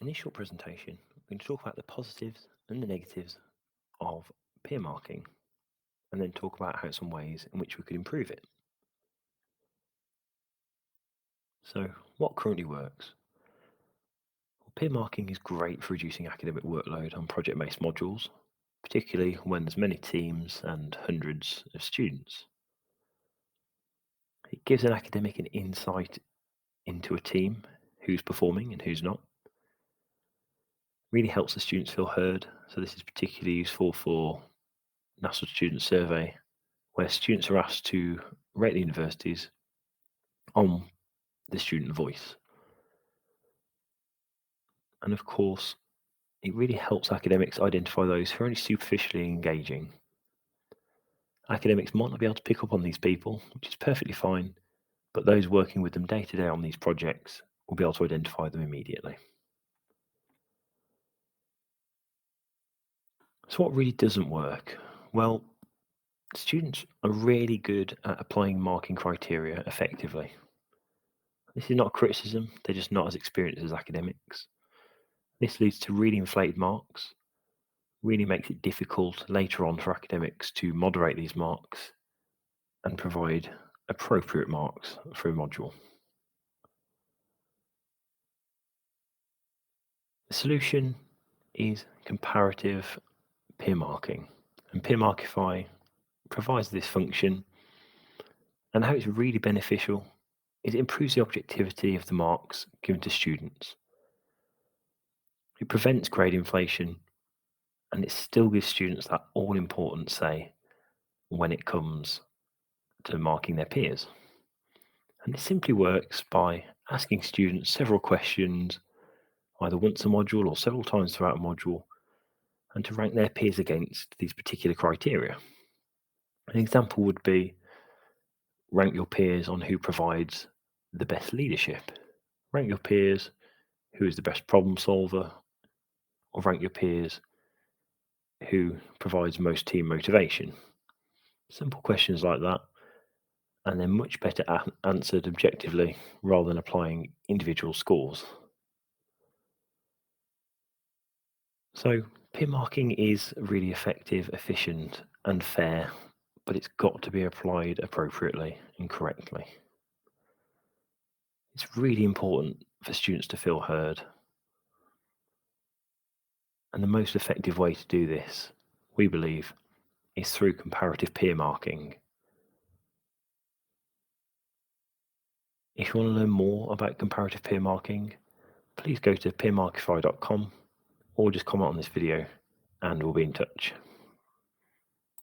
In this short presentation, we're going to talk about the positives and the negatives of peer marking, and then talk about how some ways in which we could improve it. So, what currently works? Well, peer marking is great for reducing academic workload on project-based modules, particularly when there's many teams and hundreds of students. It gives an academic an insight into a team, who's performing and who's not. Really helps the students feel heard, so this is particularly useful for National Student Survey, where students are asked to rate the universities on the student voice. And of course, it really helps academics identify those who are only superficially engaging. Academics might not be able to pick up on these people, which is perfectly fine, but those working with them day to day on these projects will be able to identify them immediately. So, what really doesn't work? Well, students are really good at applying marking criteria effectively. This is not criticism, they're just not as experienced as academics. This leads to really inflated marks, really makes it difficult later on for academics to moderate these marks and provide appropriate marks for a module. The solution is comparative peer marking, and Peermarkify provides this function. And how it's really beneficial is it improves the objectivity of the marks given to students. It prevents grade inflation, and it still gives students that all important say when it comes to marking their peers. And it simply works by asking students several questions, either once a module or several times throughout a module, and to rank their peers against these particular criteria. An example would be rank your peers on who provides the best leadership, rank your peers who is the best problem solver, or rank your peers who provides most team motivation. Simple questions like that, and they're much better answered objectively rather than applying individual scores. So, peer marking is really effective, efficient, and fair, but it's got to be applied appropriately and correctly. It's really important for students to feel heard, and the most effective way to do this, we believe, is through comparative peer marking. If you want to learn more about comparative peer marking, please go to peermarkify.com or just comment on this video and we'll be in touch.